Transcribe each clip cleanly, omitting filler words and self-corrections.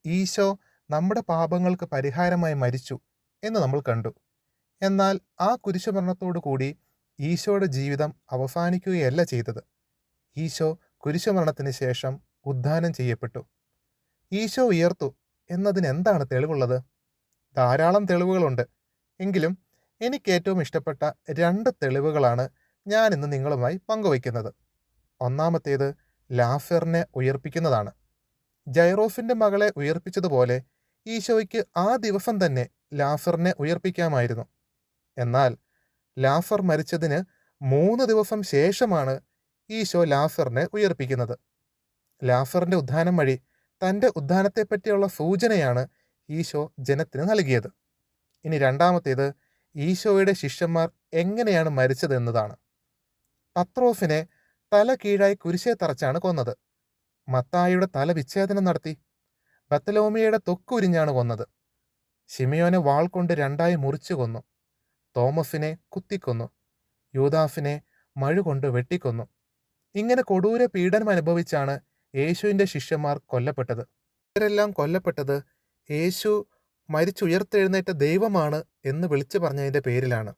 ഈശോ നമ്മുടെ പാപങ്ങൾക്ക് പരിഹാരമായി മരിച്ചു എന്ന് നമ്മൾ കണ്ടു. എന്നാൽ ആ കുരിശുമരണത്തോടു കൂടി ഈശോയുടെ ജീവിതം അവസാനിക്കുകയല്ല ചെയ്തത്. ഈശോ കുരിശുമരണത്തിന് ശേഷം ഉദ്ധാനം ചെയ്യപ്പെട്ടു. ഈശോ ഉയർത്തു എന്നതിന് എന്താണ് തെളിവുള്ളത്? ധാരാളം തെളിവുകളുണ്ട്. എങ്കിലും എനിക്ക് ഏറ്റവും ഇഷ്ടപ്പെട്ട 2 തെളിവുകളാണ് ഞാൻ ഇന്ന് നിങ്ങളുമായി പങ്കുവയ്ക്കുന്നത്. ഒന്നാമത്തേത് ലാസറിനെ ഉയർപ്പിക്കുന്നതാണ്. ജൈറോസിന്റെ മകളെ ഉയർപ്പിച്ചതുപോലെ ഈശോയ്ക്ക് ആ ദിവസം തന്നെ ലാസറിനെ ഉയർപ്പിക്കാമായിരുന്നു. എന്നാൽ ലാസർ മരിച്ചതിന് 3 ദിവസം ശേഷമാണ് ഈശോ ലാസറിനെ ഉയർപ്പിക്കുന്നത്. ലാസറിന്റെ ഉദ്ധാനം വഴി തൻ്റെ ഉദ്ധാനത്തെപ്പറ്റിയുള്ള സൂചനയാണ് ഈശോ ജനത്തിന് നൽകിയത്. ഇനി രണ്ടാമത്തേത് ഈശോയുടെ ശിഷ്യന്മാർ എങ്ങനെയാണ് മരിച്ചതെന്നതാണ്. പത്രോസിനെ തല കീഴായി കുരിശേ തറച്ചാണ് കൊന്നത്. മത്തായിയുടെ തല വിച്ഛേദനം നടത്തി. ബത്തലോമിയയുടെ ത്വക്ക് ഉരിഞ്ഞാണ് കൊന്നത്. ശിമിയോനെ വാൾ കൊണ്ട് 2ആയി മുറിച്ചു കൊന്നു. തോമസിനെ കുത്തിക്കൊന്നു. യൂദാസിനെ മഴുകൊണ്ട് വെട്ടിക്കൊന്നു. ഇങ്ങനെ കൊടൂര പീഡനം അനുഭവിച്ചാണ് യേശുവിൻ്റെ ശിഷ്യന്മാർ കൊല്ലപ്പെട്ടത്. ഇവരെല്ലാം കൊല്ലപ്പെട്ടത് യേശു മരിച്ചുയർത്തെഴുന്നേറ്റ ദൈവമാണ് എന്ന് വിളിച്ചു പറഞ്ഞതിൻ്റെ പേരിലാണ്.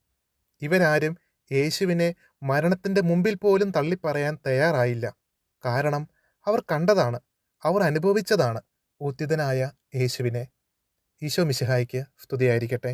ഇവരാരും യേശുവിനെ മരണത്തിൻ്റെ മുമ്പിൽ പോലും തള്ളിപ്പറയാൻ തയ്യാറായില്ല. കാരണം അവർ കണ്ടതാണ്, അവർ അനുഭവിച്ചതാണ് ഉത്ഥിതനായ യേശുവിനെ. ഈശോ മിശിഹായ്ക്ക് സ്തുതിയായിരിക്കട്ടെ.